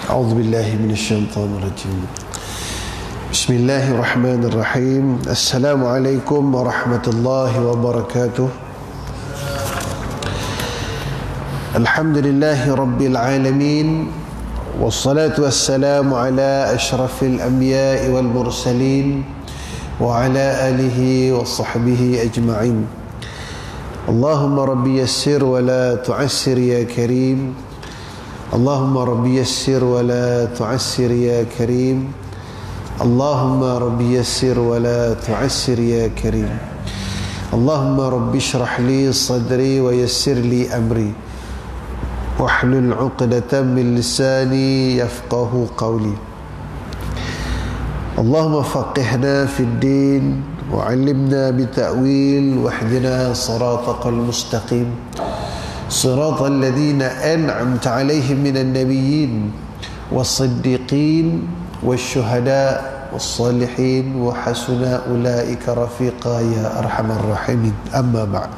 أعوذ بالله من الشيطان الرجيم. بسم الله الرحمن الرحيم. السلام عليكم ورحمة الله وبركاته. الحمد لله رب العالمين، والصلاة والسلام على أشرف الأنبياء والمرسلين وعلى آله وصحبه أجمعين. اللهم ربي يسر ولا تعسر يا كريم. اللهم ربي يسر ولا تعسر يا كريم. اللهم ربي يسر ولا تعسر يا كريم. اللهم ربي اشرح لي صدري ويسر لي أمري واحلل عقدة من لساني يفقه قولي. اللهم فقهنا في الدين وعلمنا بتأويل واهدنا صراطك المستقيم، صراط الذين أنعمت عليهم من النبيين والصديقين والشهداء والصالحين وحسن أولئك رفيقا يا أرحم الراحمين. أما بعد.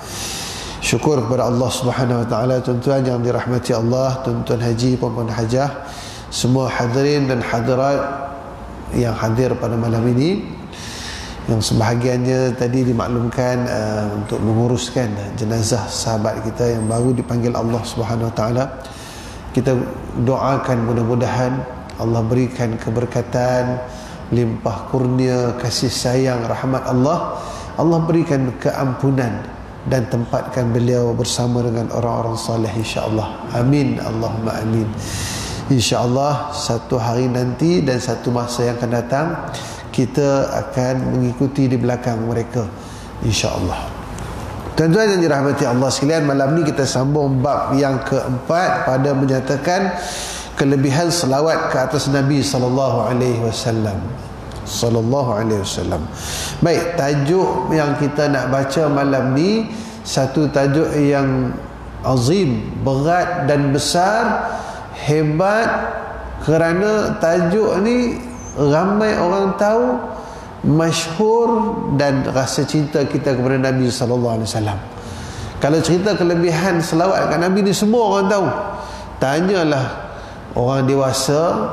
Syukur kepada Allah Subhanahu Wa Taala, tuan-tuan yang dirahmati Allah, tuan-tuan haji, puan-puan hajah, semua hadirin dan hadirat yang hadir pada malam ini, yang sebahagiannya tadi dimaklumkan untuk menguruskan jenazah sahabat kita yang baru dipanggil Allah Subhanahu Wa Taala. Kita doakan mudah-mudahan Allah berikan keberkatan, limpah kurnia, kasih sayang, rahmat Allah. Allah berikan keampunan dan tempatkan beliau bersama dengan orang-orang saleh, insya-Allah. Amin, Allahumma amin. Insya-Allah satu hari nanti dan satu masa yang akan datang kita akan mengikuti di belakang mereka, insya-Allah. Tuan-tuan yang dirahmati Allah sekalian, malam ni kita sambung bab yang keempat pada menyatakan kelebihan selawat ke atas Nabi sallallahu alaihi wasallam. Sallallahu alaihi wasallam. Baik, tajuk yang kita nak baca malam ni satu tajuk yang azim, berat dan besar, hebat, kerana tajuk ni ramai orang tahu, masyhur, dan rasa cinta kita kepada Nabi sallallahu alaihi wasallam. Kalau cerita kelebihan selawat kat Nabi ni semua orang tahu. Tanyalah orang dewasa,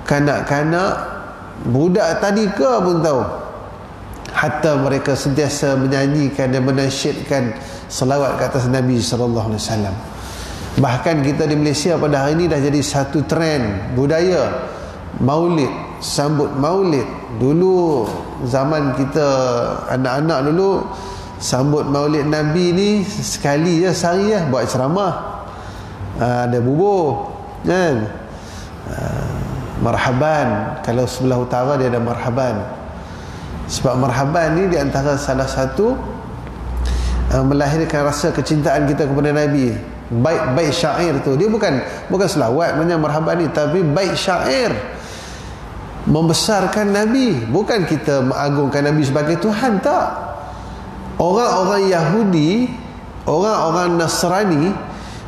kanak-kanak, budak tadika pun tahu. Hatta mereka sentiasa menyanyikan dan menasyidkan selawat ke atas Nabi sallallahu alaihi wasallam. Bahkan kita di Malaysia pada hari ini dah jadi satu trend budaya maulid, sambut maulid. Dulu zaman kita anak-anak dulu, sambut maulid Nabi ni sekali je sehari je buat ceramah, ada bubur kan, marhaban. Kalau sebelah utara dia ada marhaban, sebab marhaban ni di antara salah satu melahirkan rasa kecintaan kita kepada Nabi. Baik syair tu, dia bukan selawat banyak marhaban ni, tapi baik syair membesarkan Nabi. Bukan kita mengagungkan Nabi sebagai Tuhan, tak. Orang-orang Yahudi, orang-orang Nasrani,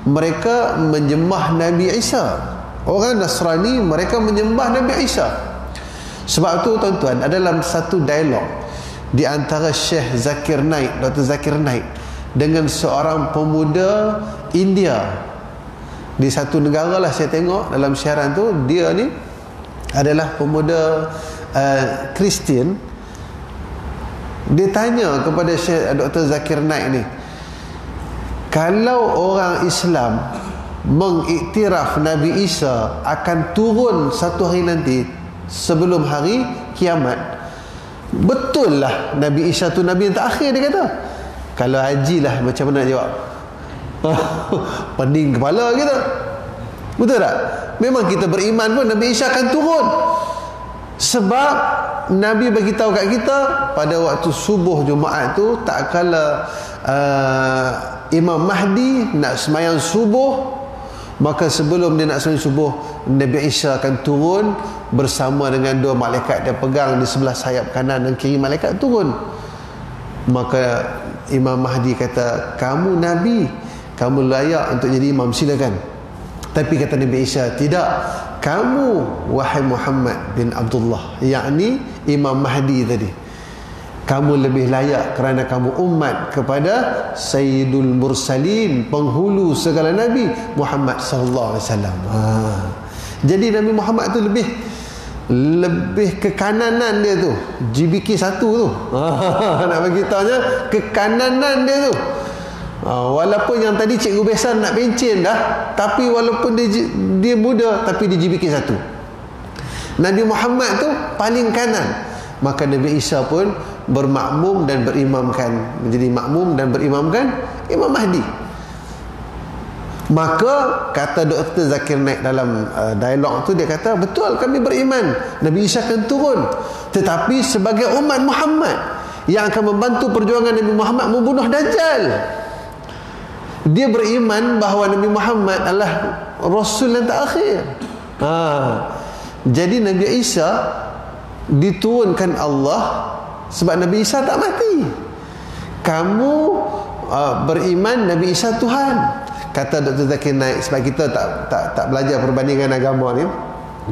mereka menyembah Nabi Isa. Orang Nasrani mereka menyembah Nabi Isa. Sebab tu tuan-tuan, ada dalam satu dialog di antara Syekh Zakir Naik, Dr. Zakir Naik, dengan seorang pemuda India. Di satu negara lah saya tengok dalam siaran tu, dia ni adalah pemuda Kristian. Dia tanya kepada Syekh Dr. Zakir Naik ni, kalau orang Islam mengiktiraf Nabi Isa akan turun satu hari nanti sebelum hari kiamat, betul lah Nabi Isa tu Nabi yang terakhir, dia kata. Kalau haji lah macam mana nak jawab? Pening kepala kita, betul tak? Memang kita beriman pun Nabi Isa akan turun, sebab Nabi beritahu kat kita pada waktu subuh Jumaat tu, tak kala Imam Mahdi nak semayang subuh, maka sebelum dia nak semayang subuh, Nabi Isa akan turun bersama dengan dua malaikat. Dia pegang di sebelah sayap kanan dan kiri malaikat turun. Maka Imam Mahdi kata, kamu Nabi, kamu layak untuk jadi imam, silakan. Tapi kata Nabi Isa, tidak, kamu wahai Muhammad bin Abdullah, yakni Imam Mahdi tadi, kamu lebih layak kerana kamu umat kepada Sayyidul Mursalin, penghulu segala Nabi, Muhammad sallallahu alaihi wasallam. Jadi Nabi Muhammad tu lebih kekananan dia tu, GBK 1 tu. Nak bagi tahunya kekananan dia tu. Walaupun yang tadi Cikgu Besan nak pencen dah, tapi walaupun dia muda, tapi dia GBK 1. Nabi Muhammad tu paling kanan. Maka Nabi Isa pun bermakmum dan berimamkan, menjadi makmum dan berimamkan Imam Mahdi. Maka kata Dr. Zakir Naik dalam dialog tu, dia kata betul, kami beriman Nabi Isa akan turun, tetapi sebagai umat Muhammad yang akan membantu perjuangan Nabi Muhammad membunuh Dajjal. Dia beriman bahawa Nabi Muhammad adalah Rasul yang terakhir. Jadi Nabi Isa diturunkan Allah sebab Nabi Isa tak mati. Kamu beriman Nabi Isa Tuhan. Kata Dr. Zakir Naik, sebab kita tak belajar perbandingan agama ni.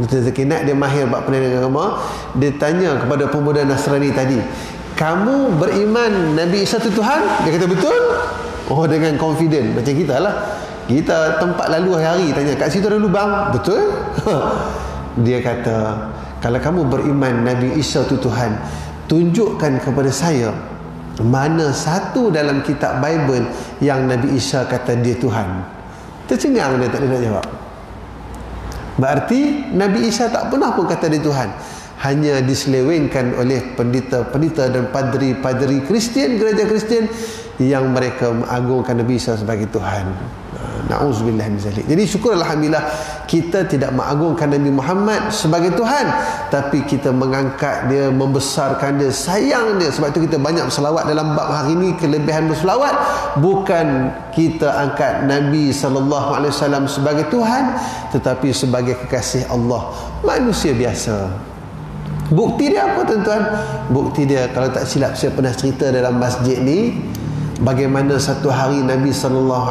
Dr. Zakir Naik dia mahir bab perbandingan agama. Dia tanya kepada pemuda Nasrani tadi, kamu beriman Nabi Isa tu Tuhan? Dia kata betul. Oh, dengan confident macam kita lah. Kita tempat lalu hari tanya, kat situ ada lubang, betul? Dia kata, kalau kamu beriman Nabi Isa tu Tuhan, tunjukkan kepada saya mana satu dalam kitab Bible yang Nabi Isa kata dia Tuhan. Tercengang dia, tak ada nak jawab. Berarti Nabi Isa tak pernah pun kata dia Tuhan. Hanya diselewengkan oleh pendeta-pendeta dan padri-padri Kristian, gereja Kristian, yang mereka mengagungkan Nabi Isa sebagai Tuhan. Na'udzubillah min zalik. Jadi syukur alhamdulillah kita tidak mengagungkan Nabi Muhammad sebagai Tuhan, tapi kita mengangkat dia, membesarkan dia, sayang dia. Sebab itu kita banyak berselawat dalam bab hari ini. Kelebihan berselawat bukan kita angkat Nabi SAW sebagai Tuhan, tetapi sebagai kekasih Allah, manusia biasa. Bukti dia apa tuan-tuan? Bukti dia, kalau tak silap saya pernah cerita dalam masjid ni, bagaimana satu hari Nabi SAW,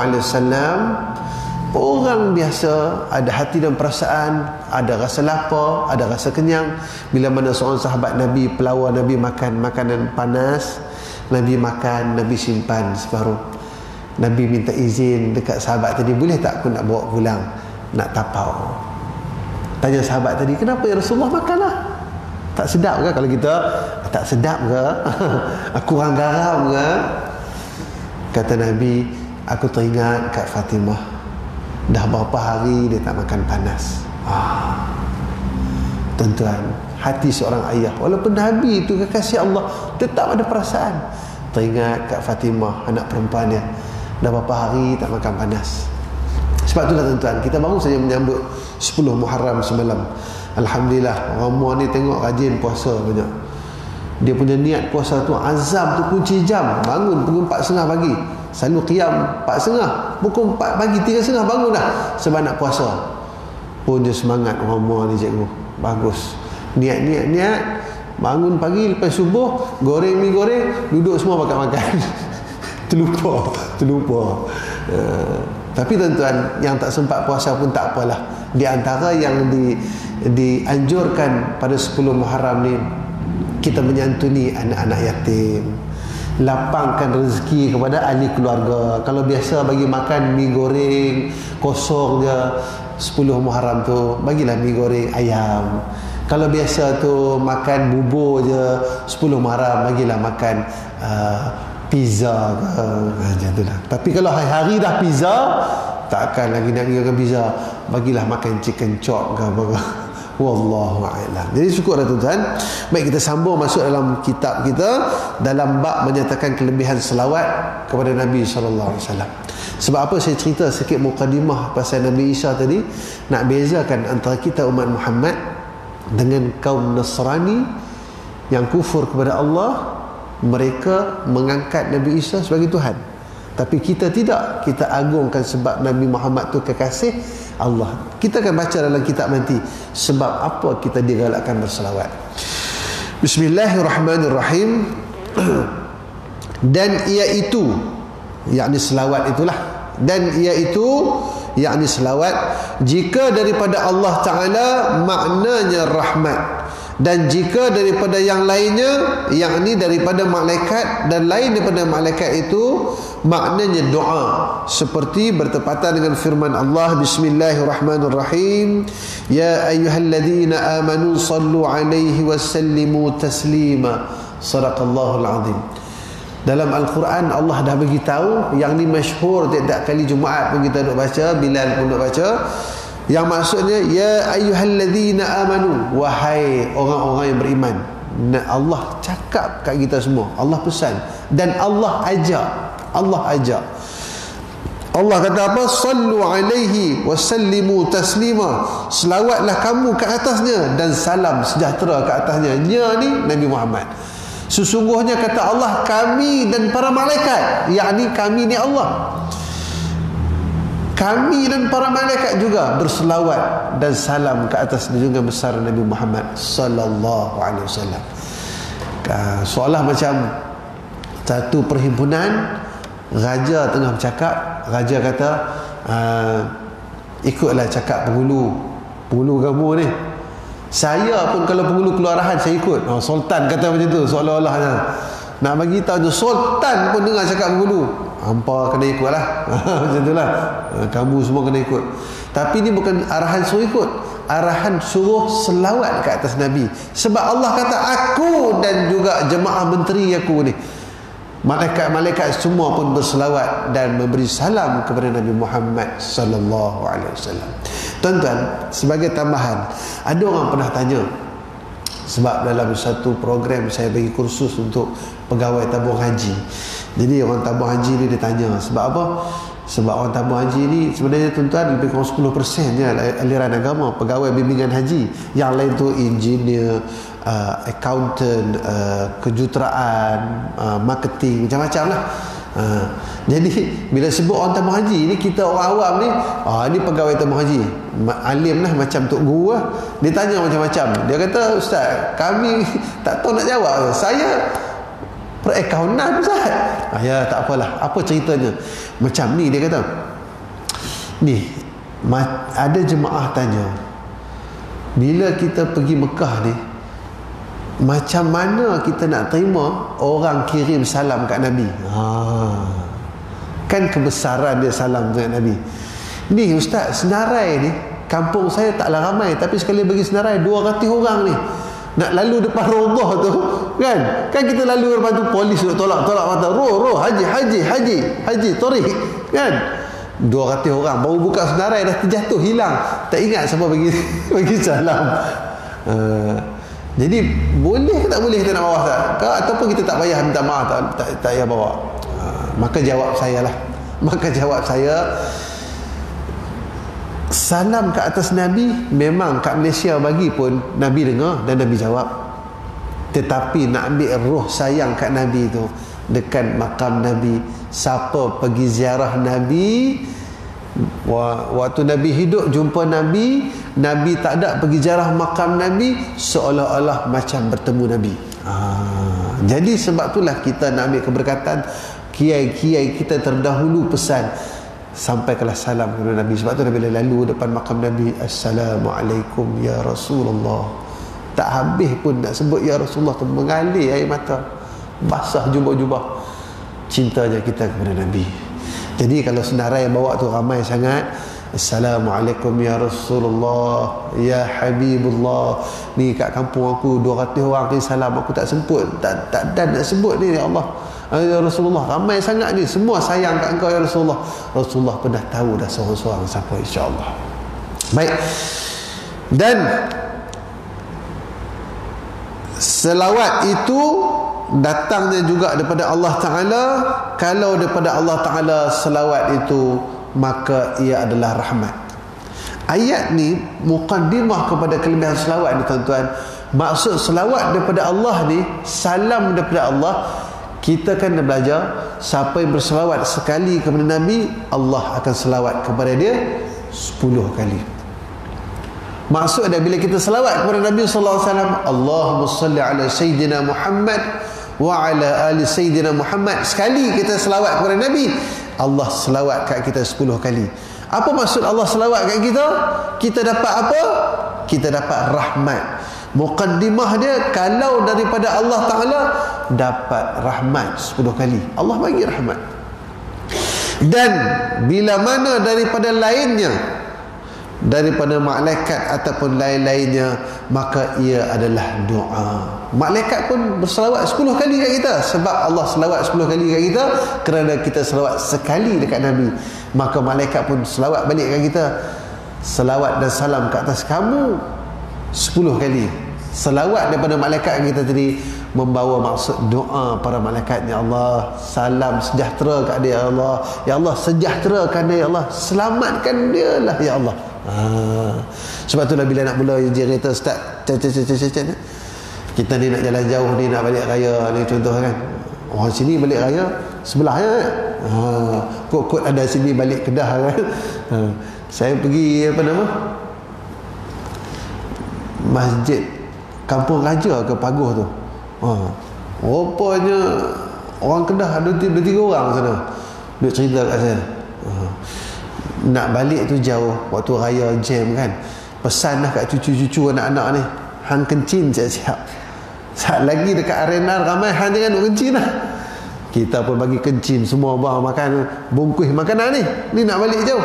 orang biasa, ada hati dan perasaan, ada rasa lapar, ada rasa kenyang. Bila mana seorang sahabat Nabi, pelawar Nabi, makan makanan panas, Nabi makan, Nabi simpan separuh. Nabi minta izin dekat sahabat tadi, boleh tak aku nak bawa pulang, nak tapau. Tanya sahabat tadi, kenapa ya Rasulullah? Makanlah. Tak sedap ke kalau kita? Tak sedap ke? Kurang garam ke? Kata Nabi, aku teringat kat Fatimah, dah berapa hari dia tak makan panas. Tuan-tuan, hati seorang ayah, walaupun Nabi itu kekasih Allah, tetap ada perasaan. Teringat kat Fatimah, anak perempuan dia, dah berapa hari tak makan panas. Sebab itulah tuan-tuan, kita baru saja menyambut 10 Muharram semalam. Alhamdulillah, orang ni tengok rajin puasa banyak. Dia punya niat puasa tu, azam tu kunci jam. Bangun pukul 4.30 pagi, selalu qiyam 4.30, pukul 4 pagi 3.30 bangun dah, sebab nak puasa. Pun dia semangat orang ni cikgu. Bagus. Niat. Bangun pagi lepas subuh, goreng mi goreng, duduk semua makan-makan. Terlupa. Tapi tuan-tuan, yang tak sempat puasa pun tak apalah. Di antara yang dianjurkan pada 10 Muharram ni, kita menyantuni anak-anak yatim, lapangkan rezeki kepada ahli keluarga. Kalau biasa bagi makan mi goreng kosong je, 10 Muharram tu bagilah mi goreng ayam. Kalau biasa tu makan bubur je, 10 Muharram bagilah makan pizza ke, macam tu lah. Tapi kalau hari-hari dah pizza, takkan lagi nak ingatkan pizza, bagilah makan chicken chop ke apa. Wallahu a'lam. Jadi syukurlah tuan-tuan. Baik, kita sambung masuk dalam kitab kita, dalam bab menyatakan kelebihan selawat kepada Nabi SAW. Sebab apa saya cerita sikit mukadimah pasal Nabi Isa tadi, nak bezakan antara kita umat Muhammad dengan kaum Nasrani yang kufur kepada Allah. Mereka mengangkat Nabi Isa sebagai Tuhan, tapi kita tidak. Kita agungkan sebab Nabi Muhammad tu kekasih Allah. Kita akan baca dalam kitab nanti sebab apa kita digalakkan berselawat. Bismillahirrahmanirrahim. Dan iaitu, yakni selawat itulah, dan iaitu yakni selawat, jika daripada Allah Ta'ala maknanya rahmat, Dan jika daripada yang lainnya, yakni daripada malaikat dan lain daripada malaikat itu, maknanya doa, seperti bertepatan dengan firman Allah, Bismillahirrahmanirrahim, ya ayyuhalladzina amanu sallu alaihi wasallimu taslima. Sadaqallahul azim. Dalam Al-Quran Allah dah bagi tahu, yang ni masyhur tiap-tiap kali Jumaat pun kita duk baca, Bilal pun duk baca, yang maksudnya ya ayyuhalladzina amanu, wahai orang-orang yang beriman. Allah cakap kat kita semua, Allah pesan, dan Allah ajak. Allah kata apa? Sallu alaihi wasallimu taslima. Selawatlah kamu ke atasnya dan salam sejahtera ke atasnya. Nya ni Nabi Muhammad. Sesungguhnya kata Allah, kami dan para malaikat, yakni kami ni Allah, kami dan para malaikat juga berselawat dan salam ke atas junjungan besar Nabi Muhammad sallallahu alaihi wasallam. Seolah macam satu perhimpunan, raja tengah bercakap, raja kata, ikutlah cakap penghulu kamu ni. Saya pun kalau penghulu keluar arahan saya ikut. Sultan kata macam tu, seolah-olah nak bagi tahu tu, sultan pun dengar cakap penghulu, hampa kena ikut lah. Macam tu lah, kamu semua kena ikut. Tapi ni bukan arahan suruh ikut, arahan suruh selawat ke atas Nabi. Sebab Allah kata, aku dan juga jemaah menteri aku ni, malaikat-malaikat semua pun berselawat dan memberi salam kepada Nabi Muhammad sallallahu alaihi wasallam. Tuan-tuan, sebagai tambahan, ada orang pernah tanya, sebab dalam satu program saya bagi kursus untuk pegawai tabung haji. Jadi orang tabung haji ni dia tanya, sebab apa? Sebab orang tabung haji ni sebenarnya tuan-tuan lebih kurang 10% je aliran agama, pegawai bimbingan haji. Yang lain tu engineer, accountant, kejuruteraan, marketing, macam-macam lah. Jadi bila sebut orang tabung haji ni, kita orang awam ni, ni pegawai tabung haji, alim lah, macam tok guru lah. Dia tanya macam-macam. Dia kata, ustaz, kami tak tahu nak jawab. Saya perakaunan, ustaz. Ya, tak apalah. Apa ceritanya? Macam ni, dia kata, ni ada jemaah tanya, bila kita pergi Mekah ni, macam mana kita nak terima orang kirim salam kat Nabi? Kan kebesaran dia salam kat Nabi. Ni ustaz, senarai ni, kampung saya taklah ramai, tapi sekali bagi senarai 200 orang ni, nak lalu depan Raudhah tu, kan kita lalu depan tu, polis duk tolak mata, roh haji tarik, kan 200 orang baru buka senarai dah terjatuh, hilang, tak ingat siapa bagi salam. Jadi boleh ke tak boleh kita nak bawa tak? Ataupun kita tak payah minta maaf, tak payah bawa? Maka jawab saya, salam ke atas Nabi memang kat Malaysia bagi pun Nabi dengar dan Nabi jawab. Tetapi nak ambil roh sayang kat Nabi tu dekat makam Nabi, siapa pergi ziarah Nabi waktu Nabi hidup, jumpa Nabi tak ada pergi ziarah makam Nabi, seolah-olah macam bertemu Nabi. Jadi sebab itulah kita nak ambil keberkatan, kiai-kiai kita terdahulu pesan, sampaikanlah salam kepada Nabi. Sebab tu bila lalu depan makam Nabi, Assalamualaikum ya Rasulullah, tak habis pun nak sebut ya Rasulullah tu, mengalir air mata, basah jubah-jubah cintanya kita kepada Nabi. Jadi kalau senarai yang bawa tu ramai sangat, Assalamualaikum ya Rasulullah, ya Habibullah, ni kat kampung aku 200 orang ni salam, aku tak semput, tak dan nak sebut ni, ya Allah, ya Rasulullah, ramai sangat ni, semua sayang kat engkau ya Rasulullah. Rasulullah pun dah tahu dah seorang-seorang siapa, insya-Allah. Baik. Dan selawat itu datangnya juga daripada Allah Ta'ala. Kalau daripada Allah Ta'ala selawat itu, maka ia adalah rahmat. Ayat ni muqaddimah kepada kelebihan selawat ni, tuan-tuan. Maksud selawat daripada Allah ni, salam daripada Allah. Kita kan dah belajar, siapa yang berselawat sekali kepada Nabi, Allah akan selawat kepada dia 10 kali. Maksudnya bila kita selawat kepada Nabi sallallahu alaihi wasallam, Allahumma salli ala sayyidina Muhammad wa ala ali sayyidina Muhammad, sekali kita selawat kepada Nabi, Allah selawat kat kita 10 kali. Apa maksud Allah selawat kat kita? Kita dapat apa? Kita dapat rahmat. Muqaddimah dia, kalau daripada Allah Ta'ala, dapat rahmat 10 kali. Allah bagi rahmat. Dan bila mana daripada lainnya, daripada malaikat ataupun lain-lainnya, maka ia adalah doa. Malaikat pun berselawat 10 kali kat kita, sebab Allah selawat 10 kali kat kita kerana kita selawat sekali dekat Nabi. Maka malaikat pun selawat balik kat kita, selawat dan salam ke atas kamu 10 kali. Selawat daripada malaikat kita tadi membawa maksud doa para malaikat. Ya Allah, salam sejahtera kat dia, ya Allah. Ya Allah, sejahterakan dia, ya Allah. Selamatkan dia lah, ya Allah. Sebab itulah bila nak mula ujian kereta, start kita ni nak jalan jauh ni, nak balik raya ni contoh kan, orang sini balik raya sebelahnya kan, kot-kot ada sini balik Kedah kan. Saya pergi apa nama, Masjid Kampung Raja ke Paguh tu, rupanya orang Kedah ada 2-3 orang sana duk cerita kat saya. Nak balik tu jauh, waktu raya jam kan, pesan dah kat cucu-cucu anak-anak ni, hang kencing siap-siap, saat lagi dekat arena ramai, hang jangan duk kencing lah. Kita pun bagi kencing semua, bang makan bungkus makanan ni nak balik jauh.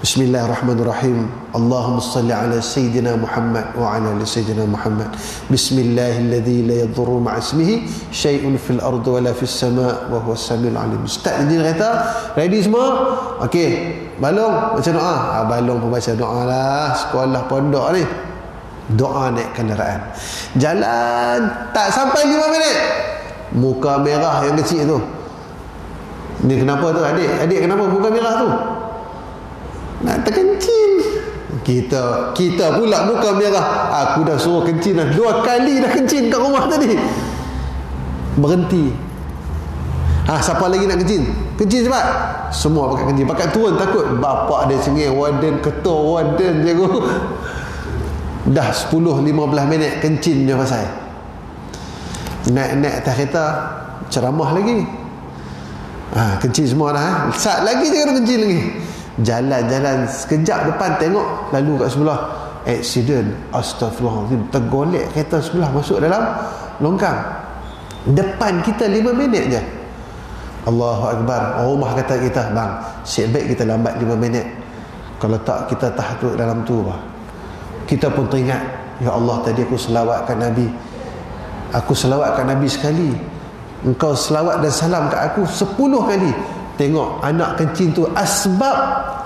Bismillahirrahmanirrahim. Allahumma salli ala Sayyidina Muhammad wa ala ali Sayyidina Muhammad. Bismillahilladzi la yadurru ma'a ismihi syai'un fil ardi wa la fis sama' wa huwas samiul alim. Ustaz enjin kereta, ready semua? Okey, balong baca doa. Balong pun baca doa lah, sekolah pondok ni. Doa naik kenderaan. Jalan tak sampai 5 minit, muka merah yang kecil tu. Ni kenapa tu adik? Adik kenapa muka merah tu? Nak terkencing. Kita pula muka merah. Aku dah suruh kencing dah 2 kali dah kencing kat rumah tadi. Berhenti. Siapa lagi nak kencing? Kencing cepat. Semua pakai kencing. Pakai turun takut bapak dia cengeng, warden, ketua warden je. Dah 10-15 minit kencing je pasal. Naik atas kereta, ceramah lagi. Kencing semua dah. Saat lagi jangan kencing lagi. Jalan-jalan sekejap depan tengok, lalu kat sebelah accident. Astagfirullahaladzim, tergolek kereta sebelah masuk dalam longkang. Depan kita 5 minit je. Allahu Akbar. Rumah kata kita, bang, siap baik kita lambat 5 minit. Kalau tak kita tahduk dalam tu bah. Kita pun teringat, ya Allah, tadi aku selawatkan Nabi. Aku selawatkan Nabi sekali, engkau selawat dan salam kat aku 10 kali. Tengok anak kencing tu asbab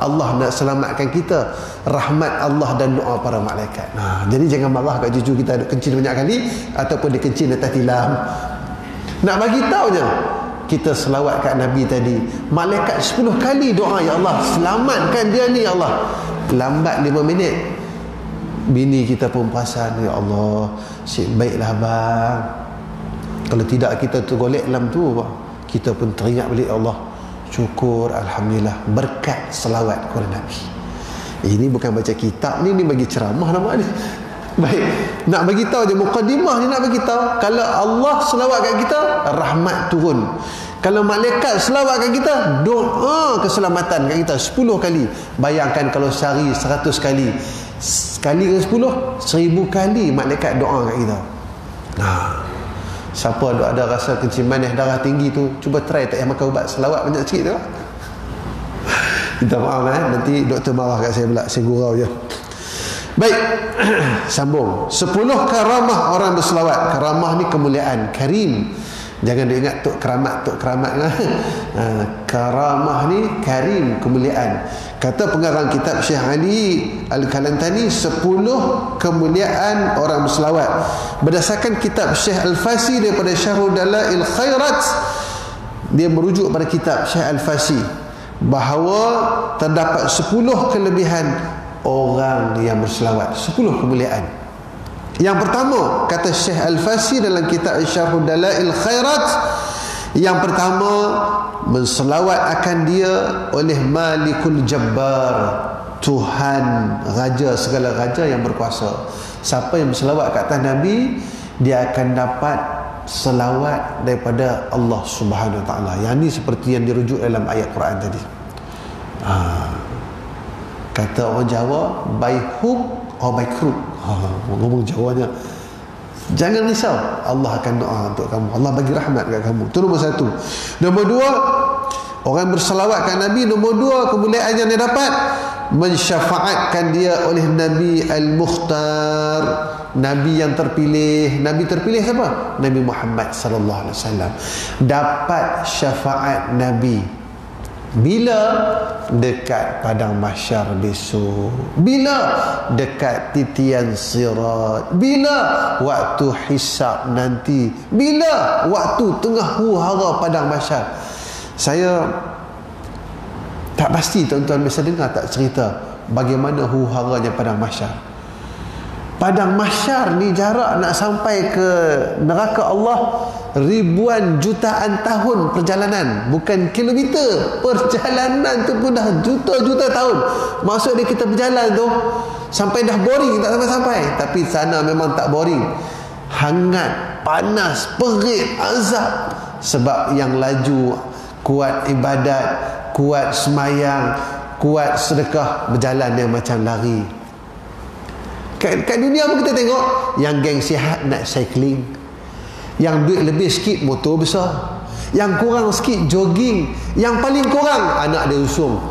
Allah nak selamatkan kita, rahmat Allah dan doa para malaikat. Jadi jangan marah kat cucu kita duk kencing banyak kali ataupun dia kencing atas tilam. Nak bagi tahu je, kita selawat kat Nabi tadi, malaikat 10 kali doa, ya Allah selamatkan dia ni, ya Allah. Lambat 5 minit, bini kita pun perasan, ya Allah sik baiklah bang. Kalau tidak kita tergolek dalam tu, kita pun teringat balik, Allah syukur, alhamdulillah, berkat selawat kepada Nabi. Ini bukan baca kitab ni bagi ceramah nama ni. Baik, nak bagi tahu je mukadimah ni, nak bagi tahu kalau Allah selawat kat kita, rahmat turun. Kalau malaikat selawat kat kita, doa keselamatan kat kita 10 kali. Bayangkan kalau sehari 100 kali. Sekali ke 10, 1000 kali malaikat doa kat kita. Siapa ada rasa kencing manis, darah tinggi tu, cuba try tak payah makan ubat, selawat banyak sikit tu. Minta maaf nanti doktor marah kat saya pula, saya gurau je. Baik, sambung. 10 karamah orang berselawat. Karamah ni kemuliaan, karim. Jangan dia ingat tok keramat lah. Karamah ni karim, kemuliaan. Kata pengarang kitab Syekh Ali Al-Kalantani, 10 kemuliaan orang berselawat. Berdasarkan kitab Syekh Al-Fasi daripada Syarhul Dalail Khairat, dia merujuk pada kitab Syekh Al-Fasi bahawa terdapat 10 kelebihan orang yang berselawat, 10 kemuliaan. Yang pertama, kata Syekh Al-Fasi dalam kitab Syarhul Dalail Khairat, yang pertama, menselawat akan dia oleh Malikul Jabbar, Tuhan, Raja, segala raja yang berkuasa. Siapa yang berselawat kat atas Nabi, dia akan dapat selawat daripada Allah Subhanahu Wa Taala. Yang ni seperti yang dirujuk dalam ayat Quran tadi. Kata orang Jawa, by hook Baikru. Ngomong Jawanya. Jangan risau, Allah akan doa untuk kamu, Allah bagi rahmat kat kamu. Itu nombor satu. Nombor dua, orang berselawat kat Nabi. Nombor dua, kemuliaan yang dia dapat, mensyafaatkan dia oleh Nabi Al-Mukhtar, Nabi yang terpilih. Nabi terpilih siapa? Nabi Muhammad sallallahu alaihi wasallam. Dapat syafaat Nabi bila? Dekat padang mahsyar besok. Bila? Dekat titian sirat. Bila? Waktu hisab nanti. Bila? Waktu tengah huru-hara padang mahsyar. Saya tak pasti tuan-tuan bisa dengar tak cerita bagaimana huru-haranya padang mahsyar. Padang mahsyar ni jarak nak sampai ke neraka Allah ribuan jutaan tahun perjalanan, bukan kilometer. Perjalanan tu pun dah juta-juta tahun. Maksud dia kita berjalan tu sampai dah boring tak sampai-sampai. Tapi sana memang tak boring. Hangat, panas, perit, azab. Sebab yang laju kuat ibadat, kuat semayang, kuat sedekah, berjalan dia macam lari. Kat dunia pun kita tengok yang geng sihat nak cycling, yang duit lebih sikit motor besar, yang kurang sikit jogging, yang paling kurang anak dia usung,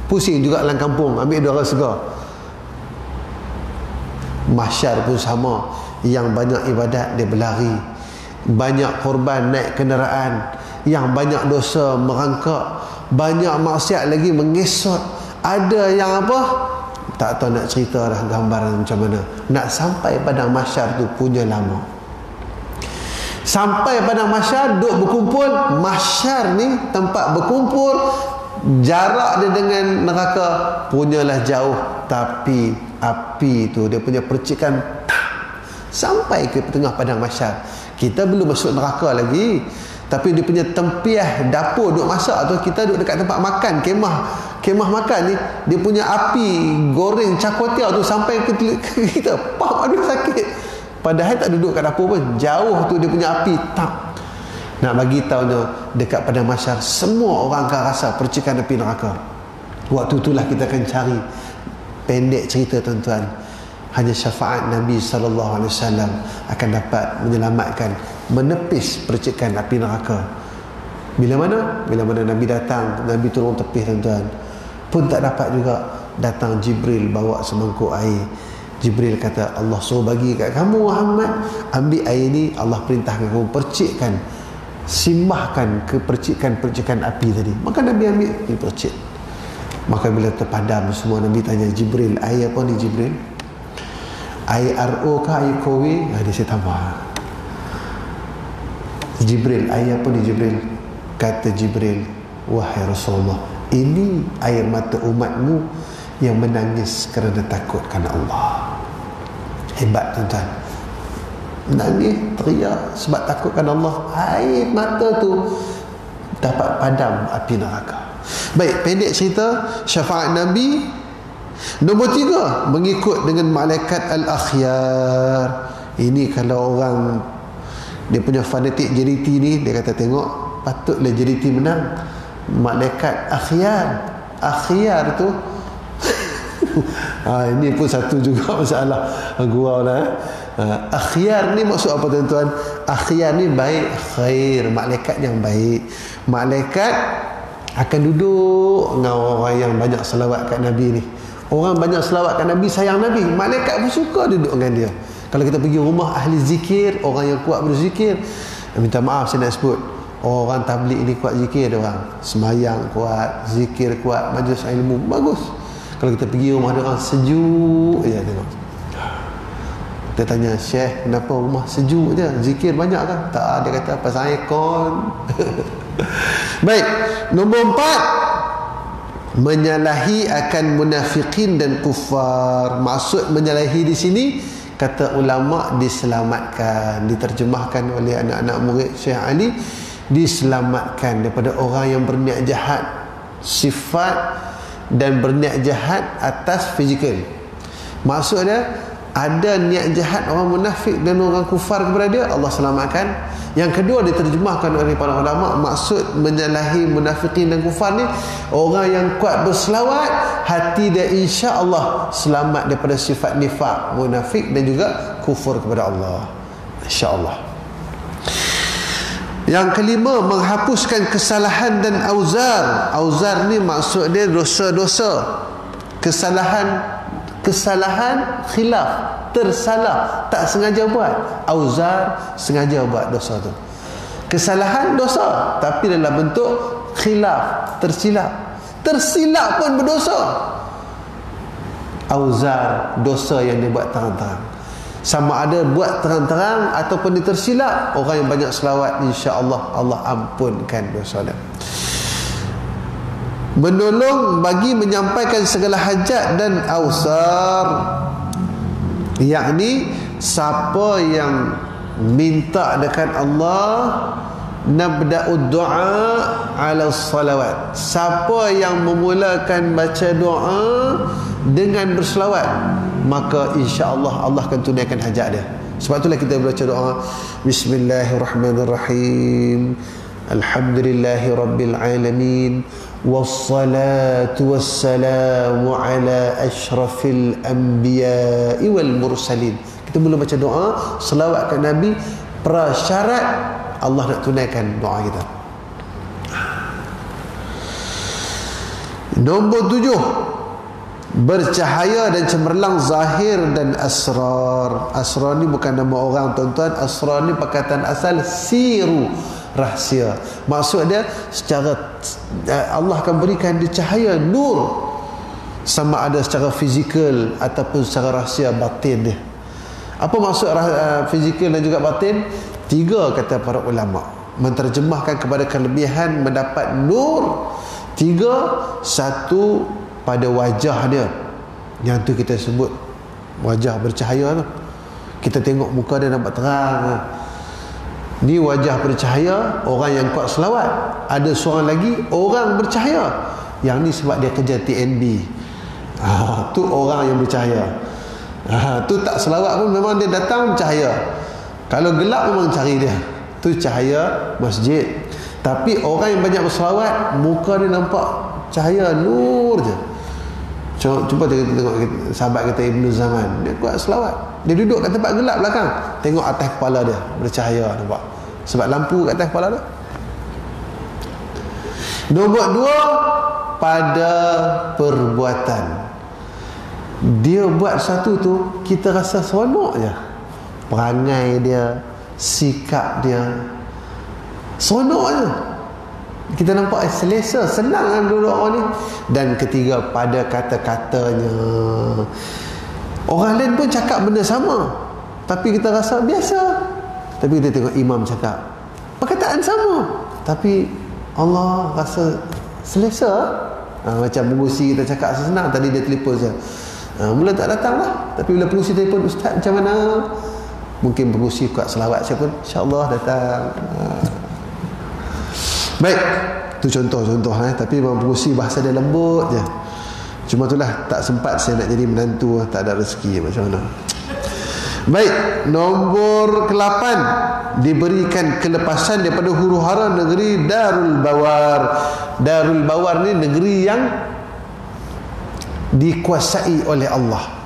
pusing juga dalam kampung ambil udara segar. Mahsyar pun sama, yang banyak ibadat dia berlari, banyak korban naik kenderaan, yang banyak dosa merangkak, banyak maksiat lagi mengesot. Ada yang apa? Tak tahu nak cerita dah gambaran macam mana. Nak sampai padang mahsyar tu punya lama. Sampai padang mahsyar duk berkumpul. Mahsyar ni tempat berkumpul, jarak dia dengan neraka punyalah jauh. Tapi api tu dia punya percikan sampai ke tengah padang mahsyar. Kita belum masuk neraka lagi, tapi dia punya tempiah dapur duk masak tu, kita duduk dekat tempat makan, kemah makan ni, dia punya api goreng cakotia tu sampai ke kita. Aduh sakit. Padahal tak duduk kat dapur pun, jauh tu dia punya api. Tak nak bagi tahunya dekat padang mahsyar semua orang akan rasa percikan api neraka. Waktu itulah kita akan cari. Pendek cerita tuan-tuan, hanya syafaat Nabi sallallahu alaihi wasallam akan dapat menyelamatkan, menepis percikan api neraka. Bila mana? Bila mana Nabi datang, Nabi tolong tepis tuan-tuan. Pun tak dapat juga, datang Jibril bawa semangkuk air. Jibril kata, Allah suruh bagi kat kamu Muhammad, ambil air ni, Allah perintahkan kamu percikkan, simbahkan ke percikan-percikan api tadi. Maka Nabi ambil, percik. Maka bila terpadam semua, Nabi tanya Jibril, air apa ni Jibril? Air RO ke air kowe? Dia saya tambah. Jibril, air apa ni Jibril? Kata Jibril, wahai Rasulullah, ini air mata umatmu yang menangis kerana takut kerana Allah. Hebat tuan-tuan. Nangis, teriak sebab takut kerana Allah. Air mata tu dapat padam api neraka. Baik, pendek cerita syafaat Nabi. Nombor 3, mengikut dengan malaikat al-akhyar. Ini kalau orang dia punya fanatik JDT ni, dia kata tengok, patutlah JDT menang. Malaikat akhyar. Akhyar tu ini pun satu juga masalah gurau lah. Akhyar ni maksud apa tuan-tuan? Akhyar ni baik, khair, malaikat yang baik. Malaikat akan duduk dengan orang yang banyak selawat kat Nabi ni. Orang banyak selawat kat Nabi, sayang Nabi, malaikat pun suka duduk dengan dia. Kalau kita pergi rumah ahli zikir, orang yang kuat berzikir, minta maaf saya nak sebut, orang tabligh ni kuat zikir dia orang, semayang kuat, zikir kuat, majlis ilmu bagus. Kalau kita pergi rumah dia orang sejuk je, tengok. Kita tanya, Syekh, kenapa rumah sejuk je? Zikir banyak kan? Tak, dia kata pasal aircon. Baik, nombor 4, menyalahi akan munafikin dan kufar. Maksud menyalahi di sini, kata ulama, diselamatkan, diterjemahkan oleh anak-anak murid Syekh Ali, diselamatkan daripada orang yang berniat jahat sifat dan berniat jahat atas fizikal. Maksudnya ada niat jahat orang munafik dan orang kufar kepada dia, Allah selamatkan. Yang kedua diterjemahkan oleh para ulama, maksud menyalahi munafikin dan kufar ni, orang yang kuat berselawat, hati dia insya-Allah selamat daripada sifat nifak, munafik dan juga kufur kepada Allah, insya-Allah. Yang kelima, menghapuskan kesalahan dan auzar. Auzar ni maksud dia dosa-dosa, kesalahan khilaf, tersalah, tak sengaja buat. Auzar, sengaja buat dosa tu. Kesalahan dosa, tapi dalam bentuk khilaf, tersilap pun berdosa. Auzar, dosa yang dia buat terang-terang. Sama ada buat terang-terang ataupun dia tersilap, orang yang banyak selawat, insya-Allah Allah ampunkan dosa dia. Menolong bagi menyampaikan segala hajat dan ausar, yakni siapa yang minta dekat Allah, nabda'ud du'a ala salawat, siapa yang memulakan baca doa dengan berselawat, maka insya-Allah Allah akan tunaikan hajat dia. Sebab itulah kita baca doa Bismillahirrahmanirrahim, Alhamdulillahi Rabbil Alamin, wassalatu wassalamu ala ashrafil anbiya'i wal mursalin. Kita mula baca doa, selawat ke Nabi, prasyarat Allah nak tunaikan doa kita. Nombor 7, bercahaya dan cemerlang zahir dan asrar. Asrar ni bukan nama orang, tuan-tuan. Asrar ni perkataan asal siru, rahsia. Maksud dia secara Allah akan berikan dia cahaya, nur, sama ada secara fizikal ataupun secara rahsia batin dia. Apa maksud fizikal dan juga batin? 3 kata para ulama menterjemahkan kepada kelebihan mendapat nur. 3, 1 pada wajah dia, yang tu kita sebut wajah bercahaya tu. Kita tengok muka dia nampak terang, ni wajah bercahaya, orang yang kuat selawat. Ada seorang lagi orang bercahaya, yang ni sebab dia kerja TNB, tu orang yang bercahaya. Tu tak selawat pun memang dia datang bercahaya. Kalau gelap memang cari dia, tu cahaya masjid. Tapi orang yang banyak berselawat, muka dia nampak cahaya, nur je. Cuba kita tengok sahabat kita Ibnu Zaman, dia kuat selawat, dia duduk kat tempat gelap belakang, tengok atas kepala dia bercahaya, nampak, sebab lampu kat atas kepala dia. Nombor 2, pada perbuatan. Dia buat satu tu, kita rasa seronok je, perangai dia, sikap dia, seronok je, kita nampak selesa, senang kan duduk orang ni. Dan ketiga, pada kata-katanya. Orang lain pun cakap benda sama, tapi kita rasa biasa. Tapi kita tengok imam cakap perkataan sama, tapi Allah rasa selesa. Macam pengurusi kita cakap senang, tadi dia telefon saya, mula tak datang lah, tapi bila pengurusi telefon, ustaz macam mana, mungkin pengurusi kuat selawat, saya pun insya-Allah datang. Baik, tu contoh-contoh tapi memang pengurusi bahasa dia lembut je. Cuma itulah tak sempat saya nak jadi menantu, tak ada rezeki, macam mana. Baik, nombor ke-8, diberikan kelepasan daripada huru-hara negeri Darul Bawar. Darul Bawar ni negeri yang dikuasai oleh Allah.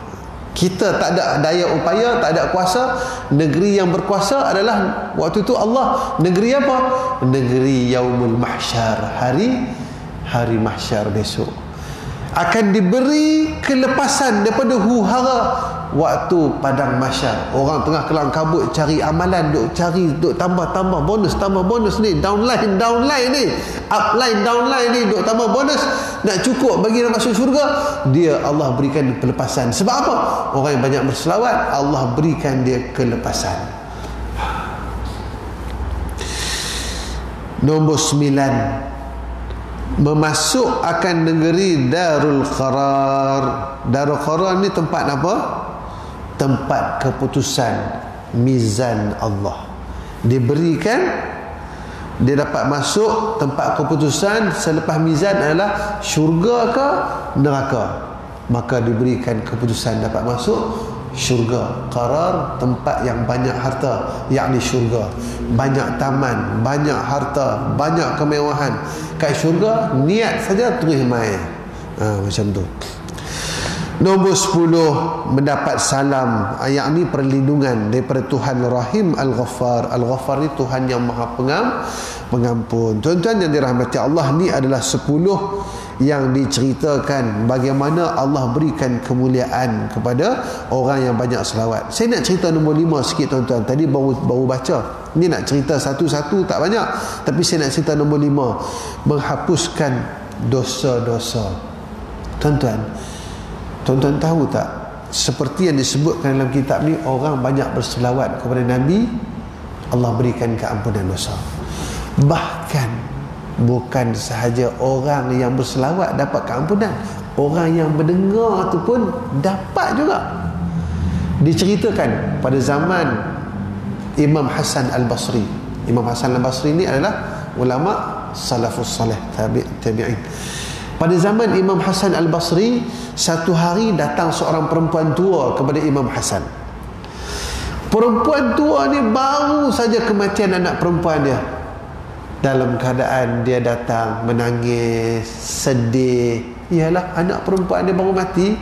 Kita tak ada daya upaya, tak ada kuasa. Negeri yang berkuasa adalah waktu itu Allah. Negeri apa? Negeri Yaumul Mahsyar, hari mahsyar besok. Akan diberi kelepasan daripada huru-hara waktu padang mahsyar. Orang tengah kelang kabut cari amalan, duk tambah bonus ni, downline ni, upline downline ni, duk tambah bonus nak cukup bagi nak masuk syurga. Dia Allah berikan kelepasan. Sebab apa? Orang yang banyak berselawat, Allah berikan dia kelepasan. Nombor 9, memasuk akan negeri Darul Qarar. Darul Qarar ni tempat apa? Tempat keputusan, mizan Allah. Diberikan, dia dapat masuk tempat keputusan selepas mizan adalah syurga ke neraka. Maka diberikan keputusan dapat masuk syurga. Qarar, tempat yang banyak harta, yakni syurga. Banyak taman, banyak harta, banyak kemewahan. Kat syurga, niat saja terus main. Macam tu. Nombor 10, mendapat salam, yakni perlindungan daripada Tuhan Rahim Al-Ghaffar. Al-Ghaffar ni Tuhan yang Maha Pengampun. Tuan-tuan yang dirahmati Allah, ni adalah 10 yang diceritakan bagaimana Allah berikan kemuliaan kepada orang yang banyak selawat. Saya nak cerita nombor 5 sikit tuan-tuan. Tadi baru baca. Ni nak cerita satu-satu tak banyak, tapi saya nak cerita nombor 5, menghapuskan dosa-dosa. Tuan-tuan tahu tak, seperti yang disebutkan dalam kitab ni, orang banyak berselawat kepada Nabi, Allah berikan keampunan dosa. Bahkan bukan sahaja orang yang berselawat dapat keampunan, orang yang mendengar tu pun dapat juga. Diceritakan pada zaman Imam Hasan Al-Basri. Imam Hasan Al-Basri ni adalah ulama salafus salih, tabi'in. Pada zaman Imam Hasan Al-Basri, satu hari datang seorang perempuan tua kepada Imam Hasan. Perempuan tua ni baru saja kematian anak perempuan dia. Dalam keadaan dia datang menangis, sedih. Iyalah, anak perempuan dia baru mati.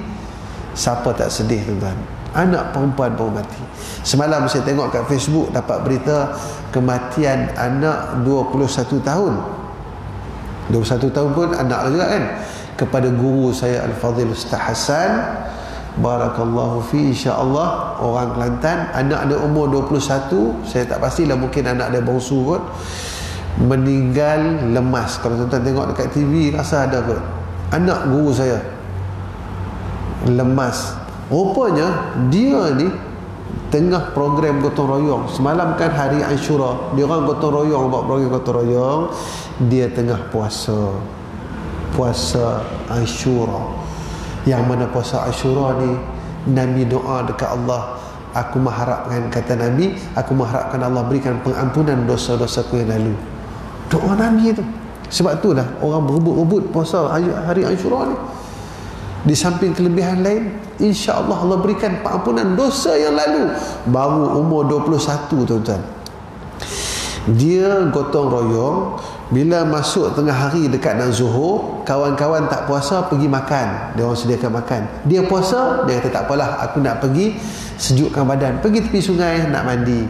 Siapa tak sedih, tuan-tuan? Anak perempuan baru mati. Semalam saya tengok kat Facebook, dapat berita kematian anak 21 tahun. 21 tahun pun anak juga kan. Kepada guru saya Al-Fadhil Ustaz Hasan, barakallahu fi, insya-Allah, orang Kelantan. Anak dia umur 21, saya tak pastilah, mungkin anak dia bongsu kot, meninggal lemas. Kalau tuan-tuan tengok dekat TV, rasa ada kot. Anak guru saya lemas. Rupanya dia ni tengah program gotong royong. Semalam kan hari Ashura, dia orang gotong royong, buat program gotong royong. Dia tengah puasa Ashura. Yang mana puasa Ashura ni, Nabi doa dekat Allah, aku mengharapkan, kata Nabi, aku mengharapkan Allah berikan pengampunan dosa-dosaku yang lalu. Doa Nabi tu. Sebab itulah orang berebut-rebut puasa hari Ashura ni. Di samping kelebihan lain, insya-Allah Allah berikan pengampunan dosa yang lalu. Baru umur 21, tuan-tuan. Dia gotong royong. Bila masuk tengah hari dekat nak zuhur, kawan-kawan tak puasa pergi makan. Dia orang sediakan makan. Dia puasa, dia kata tak apalah, aku nak pergi sejukkan badan, pergi tepi sungai nak mandi.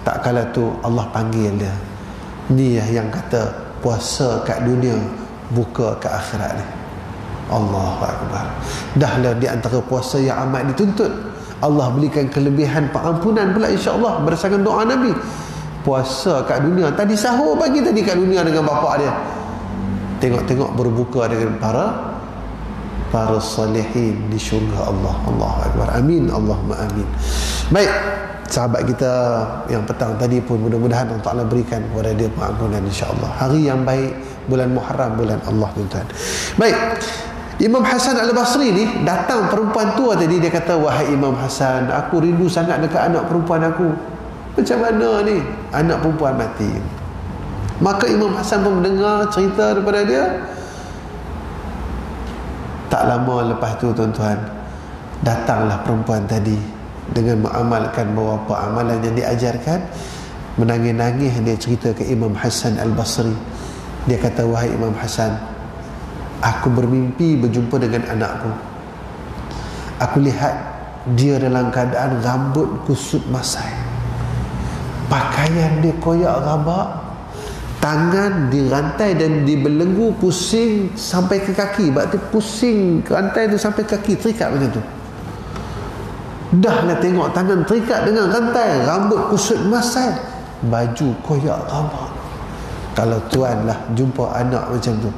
Tak kala tu Allah panggil dia. Ni yang kata puasa kat dunia, buka kat akhirat ni. Allahu Akbar. Dahlah di antara puasa yang amat dituntut. Allah berikan kelebihan pengampunan pula, insya-Allah, berdasarkan doa Nabi. Puasa kat dunia, tadi sahur pagi tadi kat dunia dengan bapak dia, tengok-tengok berbuka dengan para salihin di syurga Allah. Allahu Akbar. Amin, Allahumma amin. Baik, sahabat kita yang petang tadi pun, mudah-mudahan Allah Ta'ala berikan kepada dia pengampunan, insya-Allah. Hari yang baik, bulan Muharram, bulan Allah, tuan-tuan. Baik, Imam Hasan Al-Basri ni datang perempuan tua tadi. Dia kata, wahai Imam Hasan, aku rindu sangat dekat anak perempuan aku. Macam mana ni anak perempuan mati? Maka Imam Hasan pun mendengar cerita daripada dia. Tak lama lepas tu, tuan-tuan, datanglah perempuan tadi dengan mengamalkan beberapa amalan yang diajarkan. Menangis-nangis dia cerita ke Imam Hasan Al-Basri. Dia kata, wahai Imam Hasan, aku bermimpi berjumpa dengan anakku. Aku lihat dia dalam keadaan rambut kusut masai, pakaian dia koyak rabak, tangan dirantai dan dibelenggu pusing sampai ke kaki. Berarti pusing rantai tu sampai kaki, terikat macam tu. Dah lah tengok tangan terikat dengan rantai, rambut kusut masai, baju koyak rabak. Kalau tuan lah jumpa anak macam tu,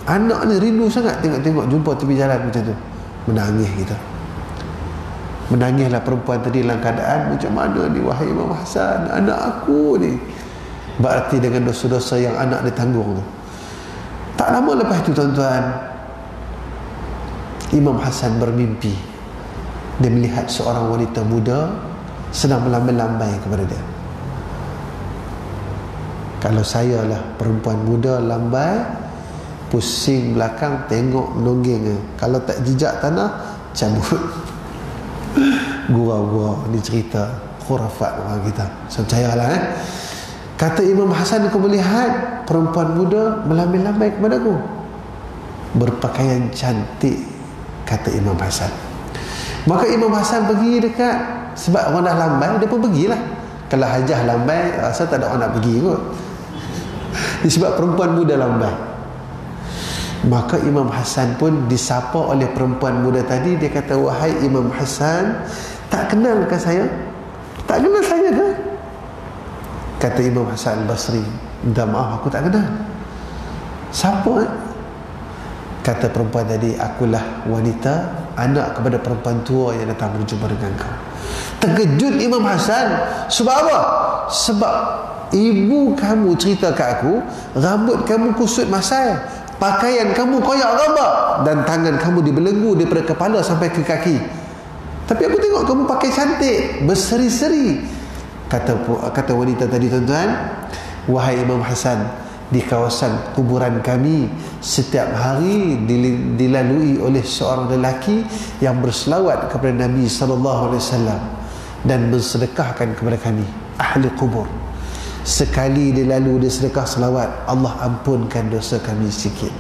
anak ni rindu sangat tengok-tengok, jumpa tepi jalan macam tu, menangis kita. Menangislah perempuan tadi dalam keadaan, macam mana ni wahai Imam Hasan, anak aku ni. Berarti dengan dosa-dosa yang anak dia tanggung tu. Tak lama lepas itu, tuan-tuan, Imam Hasan bermimpi. Dia melihat seorang wanita muda sedang melambai-lambai kepada dia. Kalau saya lah perempuan muda lambai, pusing belakang, tengok menonggeng. Kalau tak jejak tanah, cabut. Gurau-gurau ni cerita khurafat orang kita. Saya percayalah Kata Imam Hasan, aku melihat perempuan muda melambai-lambai kepadaku, berpakaian cantik, kata Imam Hasan. Maka Imam Hasan pergi dekat, sebab orang dah lambai, dia pun pergilah. Kalau hajah lambai, rasa tak ada orang nak pergi kot. Sebab perempuan muda lambai. Maka Imam Hasan pun disapa oleh perempuan muda tadi. Dia kata, wahai Imam Hasan, tak kenal ke saya? Tak kenal saya ke? Kata Imam Hasan Al-Basri, minta maaf, aku tak kenal. Siapa? Kata perempuan tadi, akulah wanita, anak kepada perempuan tua yang datang berjumpa dengan kau. Terkejut Imam Hasan. Sebab apa? Sebab ibu kamu cerita kat aku, rambut kamu kusut masai, pakaian kamu koyak rambak, dan tangan kamu dibelenggu daripada kepala sampai ke kaki. Tapi aku tengok kamu pakai cantik, berseri-seri. Kata wanita tadi, tuan-tuan, wahai Imam Hasan, di kawasan kuburan kami setiap hari dilalui oleh seorang lelaki yang berselawat kepada Nabi SAW dan bersedekahkan kepada kami, ahli kubur. Sekali dia lalu dia sedekah selawat, Allah ampunkan dosa kami sikit.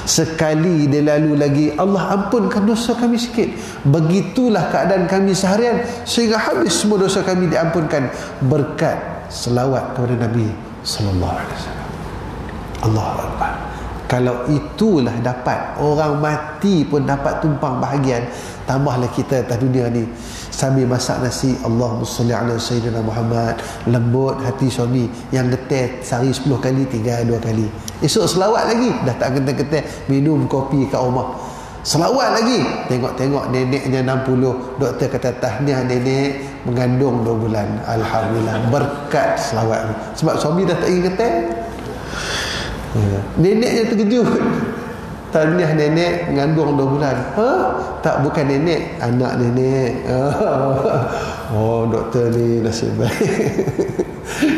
Sekali dia lalu lagi, Allah ampunkan dosa kami sikit. Begitulah keadaan kami seharian, sehingga habis semua dosa kami diampunkan berkat selawat kepada Nabi sallallahu alaihi wasallam. Allahu Akbar. Kalau itulah dapat orang mati pun dapat tumpang bahagian, tambahlah kita atas dunia ni sambil masak nasi, Allahumma salli ala sayyidina Muhammad, lembut hati suami yang getih sehari 10 kali, tinggal 2 kali. Esok selawat lagi, dah tak getih-getih minum kopi kat rumah, selawat lagi. Tengok-tengok neneknya 60, doktor kata tahniah nenek mengandung 2 bulan, alhamdulillah, berkat selawat. Sebab suami dah tak ingin getih. Neneknya terkejut, tahniah nenek mengandung 2 bulan. Tak, bukan nenek, anak nenek. Oh, doktor ni nasib baik.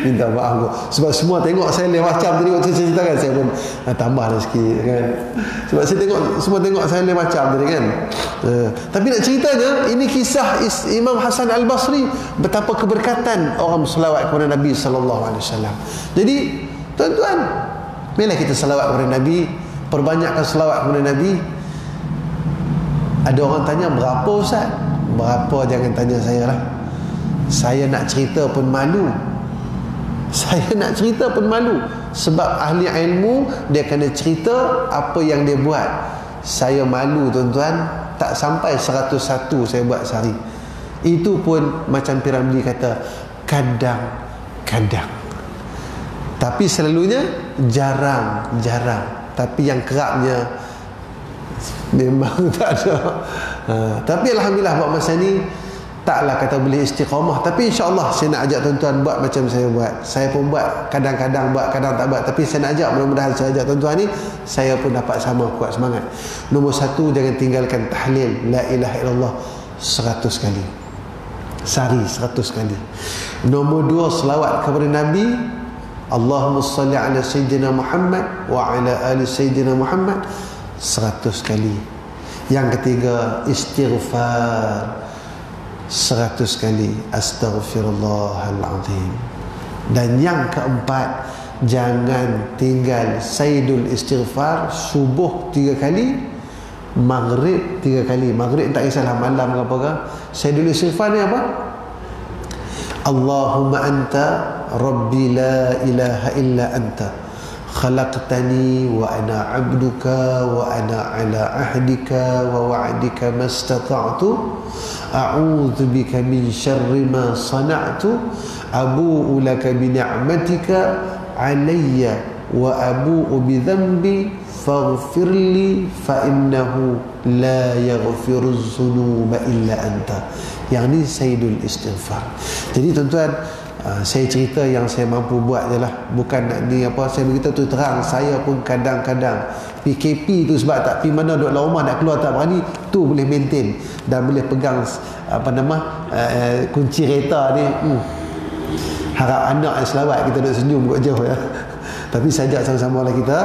Minta maaf aku. Sebab semua tengok saya lain macam tadi waktu saya ceritakan, saya pun tambahlah sikit kan. Sebab saya tengok, semua tengok saya lain macam tadi kan. Tapi nak ceritanya, ini kisah Imam Hasan Al-Basri, betapa keberkatan orang selawat kepada Nabi SAW. Jadi tuan-tuan, bila kita selawat kepada Nabi, perbanyakkan selawat kepada Nabi. Ada orang tanya, berapa Ustaz? Berapa, jangan tanya saya lah. Saya nak cerita pun malu. Saya nak cerita pun malu. Sebab ahli ilmu, dia kena cerita apa yang dia buat. Saya malu tuan-tuan, tak sampai 101 saya buat sehari. Itu pun macam Piramli kata, kadang-kadang. Tapi selalunya jarang-jarang. Tapi yang kerapnya memang tak ada. Tapi alhamdulillah buat masa ni taklah kata boleh istiqamah. Tapi insya-Allah saya nak ajak tuan-tuan buat macam saya buat. Saya pun buat, kadang-kadang buat, kadang tak buat. Tapi saya nak ajak, mudah-mudahan saya ajak tuan-tuan ni, saya pun dapat sama kuat semangat. Nombor 1, jangan tinggalkan tahlil la ilaha illallah 100 kali. Sehari 100 kali. Nombor 2, selawat kepada Nabi, Allahumma salli ala sayyidina Muhammad wa ala ali sayyidina Muhammad 100 kali. Yang ketiga, istighfar 100 kali, astaghfirullahalazim. Dan yang keempat, jangan tinggal sayyidul istighfar, subuh 3 kali, maghrib 3 kali. Maghrib tak kisahlah malam ke apa ke. Sayyidul istighfar ni apa? Allahumma anta rabbi la ilaha illa anta khalaqtani wa ana abduka wa ana ala ahdika wa wa'dika mastata'tu a'udzu bika min syarri ma sana'tu abu'u laka bi ni'matika alayya wa abu'u bi dhanbi faghfirli fa innahu la yaghfiru dzunuba illa anta. Yang ni sayyidul istighfar. Jadi tuan-tuan, saya cerita yang saya mampu buat je lah. Bukan nak ni apa, saya beritahu tu terang. Saya pun kadang-kadang PKP tu, sebab tak pergi mana, duduk dalam rumah, nak keluar tak berani, tu boleh maintain dan boleh pegang kunci kereta ni. Harap anak yang selawat kita duduk senyum kot jauh ya. Tapi sajak sama-sama lah kita,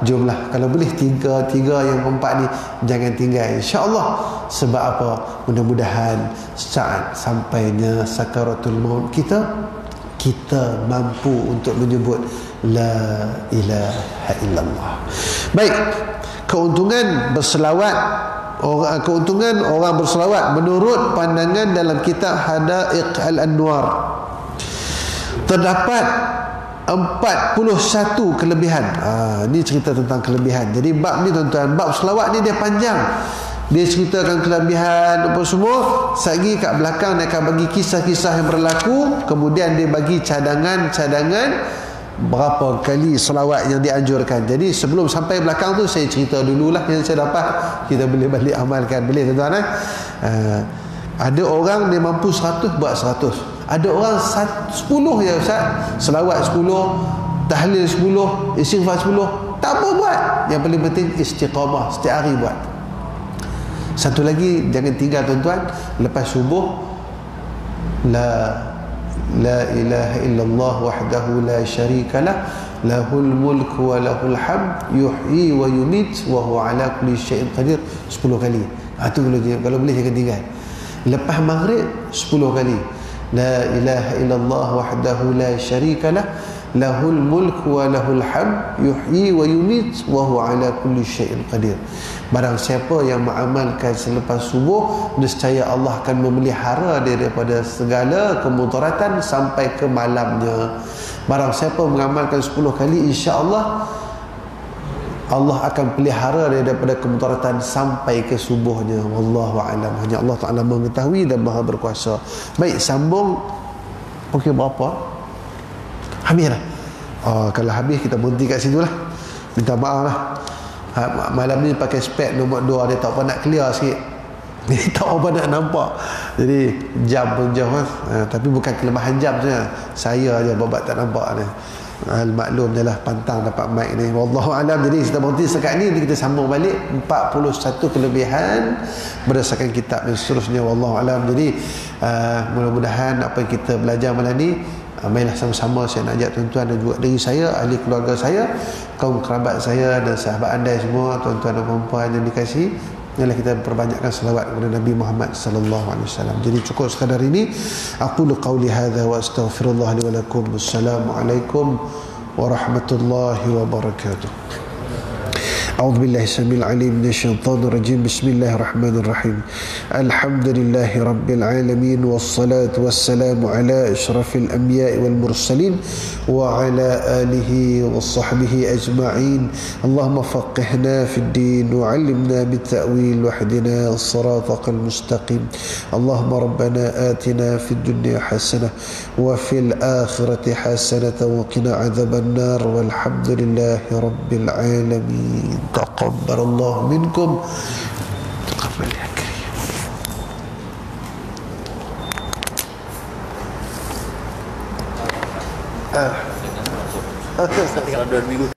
jomlah. Kalau boleh tiga yang keempat ni jangan tinggal, insya-Allah. Sebab apa? Mudah-mudahan saat sampainya sakaratul maut kita mampu untuk menyebut la ilaha illallah. Baik, keuntungan orang berselawat menurut pandangan dalam kitab Hadaiq Al-Anwar, terdapat 41 kelebihan. Ni cerita tentang kelebihan. Jadi bab ni tuan-tuan, bab selawat ni dia panjang. Dia ceritakan kelebihan apa semua. Sagi kat belakang dia akan bagi kisah-kisah yang berlaku. Kemudian dia bagi cadangan-cadangan berapa kali selawat yang dianjurkan. Jadi sebelum sampai belakang tu saya cerita dululah yang saya dapat. Kita boleh balik amalkan. Boleh tuan-tuan Ada orang dia mampu 100 buat 100. Ada orang 10 je Ustaz. Selawat 10, tahlil 10, istighfar 10. Tak apa buat. Yang paling penting istiqamah, setiap hari buat. Satu lagi, jangan tinggal tuan-tuan, lepas subuh la ilaha illallah wahdahu la syarikalah lahul mulku wa lahul hamd yuhyi wa yumit wa huwa ala kulli syai'in qadir 10 kali. Itu kalau boleh jangan tinggal. Lepas maghrib 10 kali la ilaha illallah wahdahu la syarikalah lahul mulku wa lahul hamd yuhyi wa yumit wa huwa ala kulli syai'in qadir. Barang siapa yang mengamalkan selepas subuh, nescaya Allah akan memelihara dia daripada segala kemudaratan sampai ke malamnya. Barang siapa mengamalkan 10 kali, insya-Allah Allah akan pelihara dia daripada kemudaratan sampai ke subuhnya. Wallahu a'lam. Hanya Allah Taala mengetahui dan Maha berkuasa. Baik, sambung. Okey, berapa? Habis dah. Kalau habis kita berhenti kat situ lah. Minta maaf lah. Malam ni pakai spek nombor 2, dia tak apa nak clear sikit. Dia tak apa nak nampak. Jadi jam pun jauh tapi bukan kelemahan jam saja. Saya aja babat tak nampak ni. Maklum je lah, pantang dapat mic ni. Wallahu alam. Jadi kita berhenti sekat ni, kita sambung balik 41 kelebihan berdasarkan kitab dan seterusnya. Wallahu alam. Jadi mudah-mudahan apa yang kita belajar malam ni, marilah sama-sama saya nak ajak tuan-tuan dan juga diri saya, ahli keluarga saya, kaum kerabat saya dan sahabat anda semua, tuan-tuan dan puan-puan yang dikasihi, marilah kita perbanyakkan selawat kepada Nabi Muhammad sallallahu alaihi wasallam. Jadi cukup sekadar ini. Aqulu qawli hadza wa astaghfirullah li wa lakum. Wassalamualaikum warahmatullahi wabarakatuh. أعوذ بالله السميع العليم من الشيطان الرجيم. بسم الله الرحمن الرحيم. الحمد لله رب العالمين والصلاة والسلام على أشرف الأنبياء والمرسلين وعلى آله وصحبه أجمعين. اللهم فقهنا في الدين وعلمنا بالتأويل واهدنا صراطك المستقيم. اللهم ربنا آتنا في الدنيا حسنة وفي الآخرة حسنة وقنا عذاب النار والحمد لله رب العالمين. تقبل الله منكم. تقبل يا كريم.